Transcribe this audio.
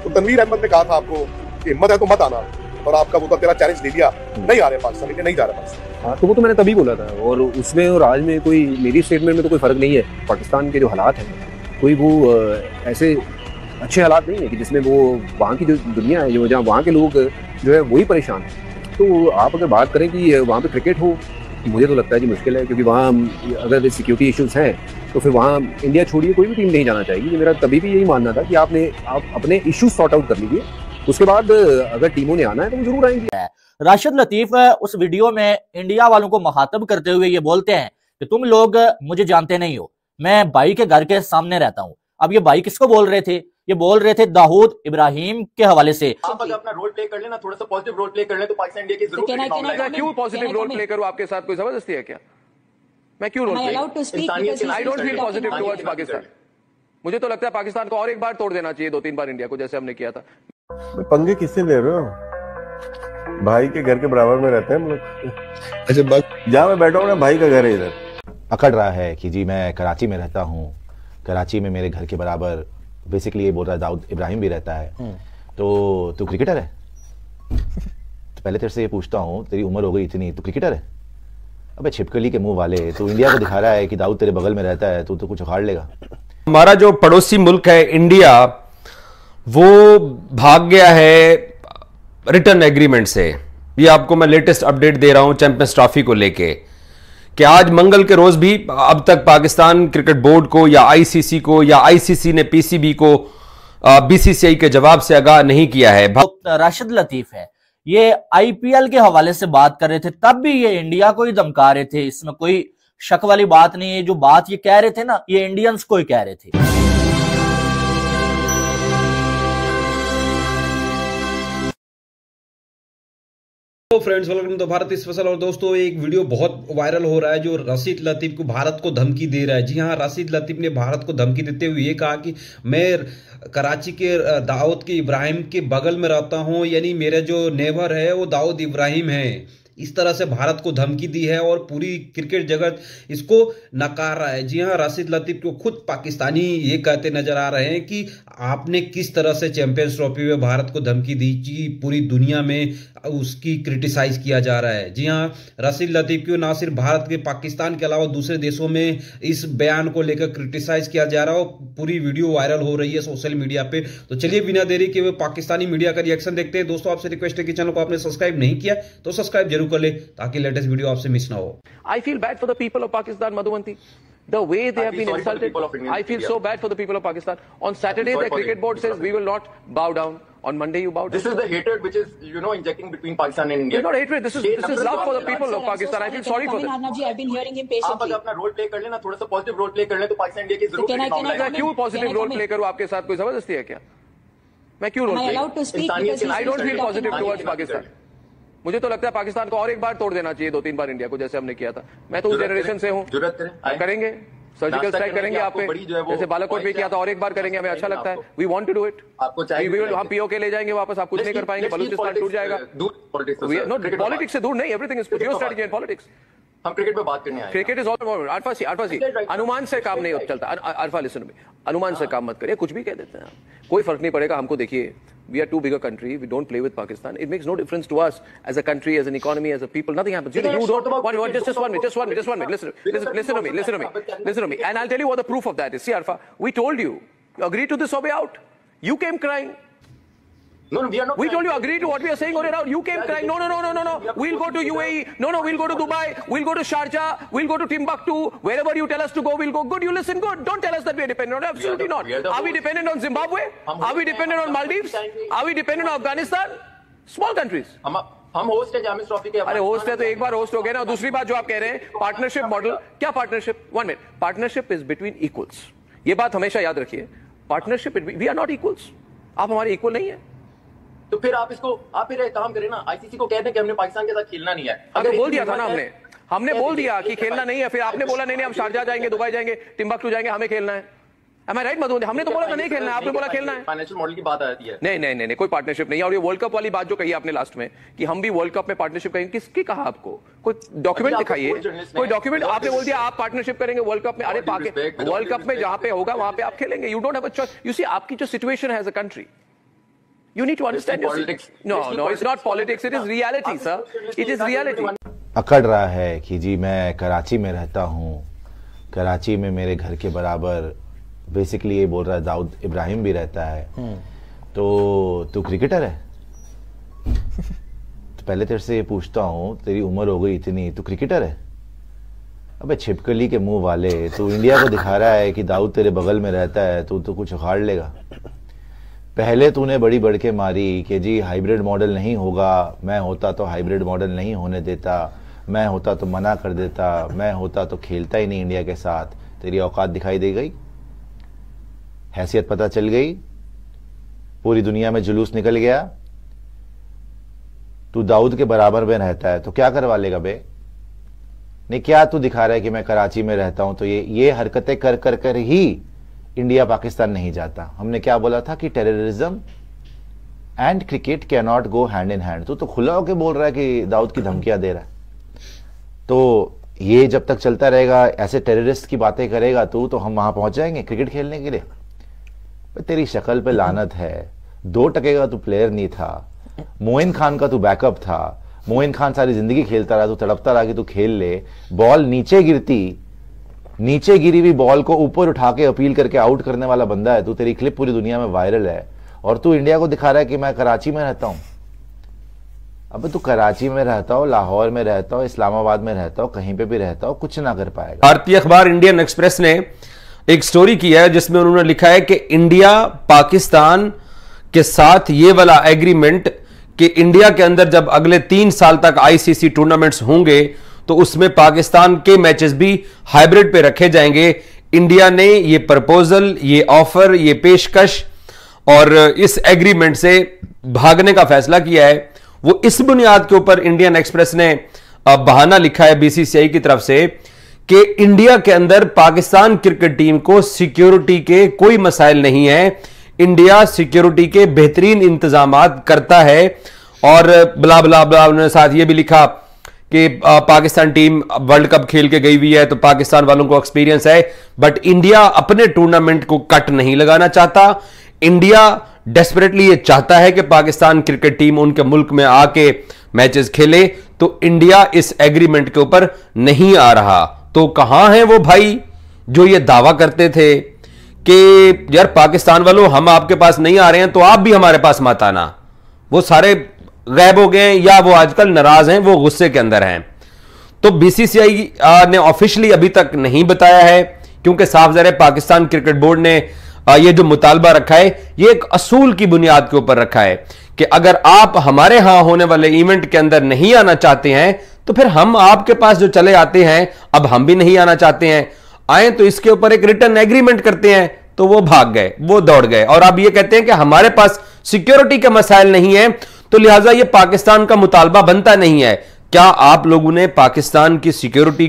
तो तनवीर अहमद ने कहा था आपको कि हिम्मत है तो मत आना, और आपका वो तो तेरा चैलेंज ले लिया, नहीं आ रहे पाकिस्तान, इंडिया नहीं जा रहा पाकिस्तान। हाँ, तो वो तो मैंने तभी बोला था, और उसमें और आज में कोई मेरी स्टेटमेंट में तो कोई फर्क नहीं है। पाकिस्तान के जो हालात हैं कोई वो ऐसे अच्छे हालात नहीं है कि जिसमें वो वहाँ की जो दुनिया है, जो जहाँ वहाँ के लोग जो है वही परेशान है। तो आप अगर बात करें कि वहाँ पे क्रिकेट हो, मुझे तो लगता है कि मुश्किल है, क्योंकि वहाँ अगर सिक्योरिटी इश्यूज हैं तो फिर वहाँ इंडिया छोड़िए कोई भी टीम नहीं जाना चाहिए। मेरा तभी भी यही मानना था कि आप अपने इश्यूज सॉर्ट आउट कर लीजिए, उसके बाद अगर टीमों ने आना है तो वो जरूर आएंगे। राशिद लतीफ उस वीडियो में इंडिया वालों को मुखातब करते हुए ये बोलते हैं कि तुम लोग मुझे जानते नहीं हो, मैं भाई के घर के सामने रहता हूं। अब ये भाई किसको बोल रहे थे? ये बोल रहे थे दाऊद इब्राहिम के हवाले से। आप अगर अपना रोल प्ले कर लेना, थोड़ा सा पॉजिटिव रोल प्ले कर ले, तो पाकिस्तान इंडिया की जरूर। क्यों पॉजिटिव रोल प्ले करूं आपके साथ? कोई जबरदस्ती है क्या? मैं क्यों role play? I don't feel positive towards Pakistan. मुझे तो लगता है पाकिस्तान को और एक बार तोड़ देना चाहिए, 2-3 बार इंडिया को, जैसे हमने किया था। पंगे किससे ले रहे हो? भाई के घर के बराबर में रहते हैं हम लोग। अच्छा, बस जहाँ मैं बैठा हूँ ना, भाई का घर है इधर। अकड़ रहा है कि जी मैं कराची में रहता हूँ, कराची में मेरे घर के बराबर, बेसिकली ये बोल रहा है दाऊद इब्राहिम भी रहता है, तो तू क्रिकेटर है? तो पहले तेरे से ये पूछता हूँ, तेरी उम्र हो गई इतनी, तू क्रिकेटर है? अबे छिपकली के मुंह वाले, तू इंडिया को दिखा रहा है कि दाऊद तेरे बगल में रहता है, तू तो कुछ उखाड़ लेगा। हमारा जो पड़ोसी मुल्क है इंडिया, वो भाग गया है रिटर्न एग्रीमेंट से। ये आपको मैं लेटेस्ट अपडेट दे रहा हूं चैंपियंस ट्रॉफी को लेके, कि आज मंगल के रोज भी अब तक पाकिस्तान क्रिकेट बोर्ड को या आईसीसी को या आईसीसी ने पीसीबी को बीसीसीआई के जवाब से आगाह नहीं किया है। राशिद लतीफ है, ये आईपीएल के हवाले से बात कर रहे थे, तब भी ये इंडिया को ही धमका रहे थे, इसमें कोई शक वाली बात नहीं है। जो बात ये कह रहे थे ना, ये इंडियंस को ही कह रहे थे। तो friends, welcome to Bharat special. और दोस्तों, एक वीडियो बहुत वायरल हो रहा है जो राशिद लतीफ को भारत को धमकी दे रहा है। जी हाँ, राशिद लतीफ ने भारत को धमकी देते हुए ये कहा कि मैं कराची के दाऊद के इब्राहिम के बगल में रहता हूं, यानी मेरा जो नेबर है वो दाऊद इब्राहिम है। इस तरह से भारत को धमकी दी है और पूरी क्रिकेट जगत इसको नकार रहा है। जी हाँ, राशिद लतीफ को खुद पाकिस्तानी ये कहते नजर आ रहे हैं कि आपने किस तरह से चैंपियंस ट्रॉफी में भारत को धमकी दी, कि पूरी दुनिया में उसकी क्रिटिसाइज किया जा रहा है। जी हाँ, राशिद लतीफ को ना सिर्फ भारत के, पाकिस्तान के अलावा दूसरे देशों में इस बयान को लेकर क्रिटिसाइज किया जा रहा है। पूरी वीडियो वायरल हो रही है सोशल मीडिया पे। तो चलिए बिना देरी के पाकिस्तानी मीडिया का रिएक्शन देखते हैं। दोस्तों, आपसे रिक्वेस्ट है कि चैनल को आपने सब्सक्राइब नहीं किया तो सब्सक्राइब जरूर कर ले, ताकि लेटेस्ट वीडियो आपसे मिस ना हो। I feel bad for the people of Pakistan, Madhuvanti. The way they have been insulted, I feel so bad for the people of Pakistan. On Saturday, the cricket board says we will not bow down. On Monday, you bow down. This is the hatred which is, injecting between Pakistan and India. It's not hatred. This is love for the people of Pakistan. I feel sorry for them. I've been hearing him patiently. आप अगर अपना role play कर लेना, थोड़ा सा positive role play कर ले, तो पाकिस्तान इंडिया की जरूर। क्यों पॉजिटिव रोल प्ले करूं आपके साथ? कोई जबरदस्ती है क्या? मैं क्यों role play? I don't feel positive towards Pakistan. मुझे तो लगता है पाकिस्तान को और एक बार तोड़ देना चाहिए, 2-3 बार इंडिया को, जैसे हमने किया था। मैं तो उस जनरेशन से हूँ। करेंगे सर्जिकल स्ट्राइक करेंगे आप पे, जैसे बालाकोट पे किया था, और एक बार करेंगे, हमें अच्छा लगता है। We want to do it. आपको चाहिए हम पीओके ले जाएंगे वापस, आप कुछ नहीं कर पाएंगे, बलूचिस्तान टूट जाएगा। पॉलिटिक्स से दूर नहीं, everything is Jio strategy and politics. हम क्रिकेट पे बात करने आए। क्रिकेट इज ऑल अरफासी अनुमान से काम नहीं चलता। अरफा लिसन में अनुमान से काम मत करिए, कुछ भी कह देते हैं, कोई फर्क नहीं पड़ेगा हमको। देखिए, we are too big a country, we don't play with Pakistan, it makes no difference to us as a country, as an economy, as a people, nothing happens. You don't just one minute, listen to me, and I'll tell you what the proof of that is. See, Arfa, we told you agree to this or way out. You came crying. No, we are not. We told you agree to what we are saying or out. You came crying. No. We'll go to UAE. No. We'll go to Dubai. We'll go to Sharjah. We'll go to Timbuktu. Wherever you tell us to go, we'll go. Good. You listen. Good. Don't tell us that we are dependent. Absolutely not. Are we dependent on Zimbabwe? Are we dependent on Maldives? Are we dependent on Afghanistan? Small countries. हम host है champions trophy के। अरे host है तो एक बार host हो गया ना। दूसरी बात जो आप कह रहे हैं पार्टनरशिप मॉडल, क्या पार्टनरशिप? 1 मिनट। Partnership is between equals. ये बात हमेशा याद रखिए। Partnership, we are not equals. आप हमारे इक्वल नहीं है। तो फिर आप फिर एक काम करें ना, आईसीसी को कहते हैं कि हमने पाकिस्तान के साथ खेलना नहीं है। अगर बोल दिया था ना हमने बोल दिया कि खेलना नहीं है, फिर आपने बोला नहीं हम शारजा जाएंगे, दुबई जाएंगे, टिम्बक्टू जाएंगे, हमें खेलना है। Am I right, Madhuvanti? हमने तो बोला था नहीं खेलना है, आपने बोला खेलना है। फाइनेंशियल मॉडल की बात आती है। नहीं, कोई पार्टनरशिप नहीं है। और ये वर्ल्ड कप वाली बात जो कही आपने लास्ट में कि हम भी वर्ल्ड कप में पार्टनरशिप करेंगे, किसकी कहा आपको? कोई डॉक्यूमेंट दिखाइए, कोई डॉक्यूमेंट। आपने बोल दिया आप पार्टनरशिप करेंगे वर्ल्ड कप में। अरे वर्ल्ड कप में जहां पे होगा वहां पे आप खेलेंगे। You don't have a choice. You see, आपकी जो सिचुएशन है as a country, You need to understand politics. No, it's not politics. It is reality, sir. It is reality. अकड़ रहा है कि जी मैं कराची में रहता हूँ, कराची में मेरे घर के बराबर बेसिकली ये बोल रहा है दाऊद इब्राहिम भी रहता है, तो तू क्रिकेटर है? तो पहले तेरे से ये पूछता हूँ, तेरी उम्र हो गई इतनी, तू क्रिकेटर है? अबे छिपकली के मुंह वाले, तू इंडिया को दिखा रहा है कि दाऊद तेरे बगल में रहता है, तू तो कुछ उखाड़ लेगा। पहले तूने बड़ी बढ़ के मारी कि जी हाइब्रिड मॉडल नहीं होगा, मैं होता तो हाइब्रिड मॉडल नहीं होने देता, मैं होता तो मना कर देता, मैं होता तो खेलता ही नहीं इंडिया के साथ। तेरी औकात दिखाई दे गई, हैसियत पता चल गई, पूरी दुनिया में जुलूस निकल गया। तू दाऊद के बराबर में रहता है तो क्या करवा लेगा बे? नहीं, क्या तू दिखा रहा है कि मैं कराची में रहता हूं तो ये हरकतें कर कर कर ही इंडिया पाकिस्तान नहीं जाता। हमने क्या बोला था कि terrorism and cricket can not go hand in hand. तू तो खुला होके बोल रहा है कि दाऊद की धमकियां दे रहा है। तो ये जब तक चलता रहेगा, ऐसे टेररिस्ट की बातें करेगा तू, तो हम वहां पहुंच जाएंगे क्रिकेट खेलने के लिए? तेरी शक्ल पे लानत है। 2 टके का तू प्लेयर नहीं था, मोइन खान का तू बैकअप था। मोइन खान सारी जिंदगी खेलता रहा, तू तड़पता रहा कि तू खेल ले। बॉल नीचे गिरी हुई बॉल को ऊपर उठा के अपील करके आउट करने वाला बंदा है तू। तेरी क्लिप पूरी दुनिया में वायरल है और तू इंडिया को दिखा रहा है कि मैं कराची में रहता हूं। अब तू कराची में रहता हो, लाहौर में रहता हो, इस्लामाबाद में रहता हो, कहीं पे भी रहता हो, कुछ ना कर पाएगा। भारतीय अखबार इंडियन एक्सप्रेस ने एक स्टोरी की है जिसमें उन्होंने लिखा है कि इंडिया पाकिस्तान के साथ ये वाला एग्रीमेंट कि इंडिया के अंदर जब अगले 3 साल तक आईसीसी टूर्नामेंट्स होंगे तो उसमें पाकिस्तान के मैचेस भी हाइब्रिड पे रखे जाएंगे। इंडिया ने ये प्रपोजल, ये ऑफर, ये पेशकश और इस एग्रीमेंट से भागने का फैसला किया है। वो इस बुनियाद के ऊपर इंडियन एक्सप्रेस ने बहाना लिखा है बीसीसीआई की तरफ से कि इंडिया के अंदर पाकिस्तान क्रिकेट टीम को सिक्योरिटी के कोई मसाइल नहीं है, इंडिया सिक्योरिटी के बेहतरीन इंतजामात करता है। और ब्ला ब्ला ब्ला उन्होंने साथ ये भी लिखा कि पाकिस्तान टीम वर्ल्ड कप खेल के गई हुई है तो पाकिस्तान वालों को एक्सपीरियंस है, बट इंडिया अपने टूर्नामेंट को कट नहीं लगाना चाहता। इंडिया डेस्परेटली ये चाहता है कि पाकिस्तान क्रिकेट टीम उनके मुल्क में आके मैचेस खेले, तो इंडिया इस एग्रीमेंट के ऊपर नहीं आ रहा। तो कहां हैं वो भाई जो ये दावा करते थे कि यार पाकिस्तान वालों हम आपके पास नहीं आ रहे हैं तो आप भी हमारे पास मत आना? वो सारे गायब हो गए या वो आजकल नाराज हैं, वो गुस्से के अंदर हैं। तो बीसीसीआई ने ऑफिशियली अभी तक नहीं बताया है, क्योंकि साफ ज़ाहिर है पाकिस्तान क्रिकेट बोर्ड ने ये जो मुतालबा रखा है ये एक असूल की बुनियाद के ऊपर रखा है कि अगर आप हमारे यहां होने वाले इवेंट के अंदर नहीं आना चाहते हैं तो फिर हम आपके पास जो चले आते हैं, अब हम भी नहीं आना चाहते हैं, आए तो इसके ऊपर एक रिटर्न एग्रीमेंट करते हैं। तो वो भाग गए, वो दौड़ गए और अब ये कहते हैं कि हमारे पास सिक्योरिटी के मसाइल नहीं है, तो लिहाजा ये पाकिस्तान का मुतालबा बनता नहीं है। क्या आप लोगों ने पाकिस्तान की सिक्योरिटी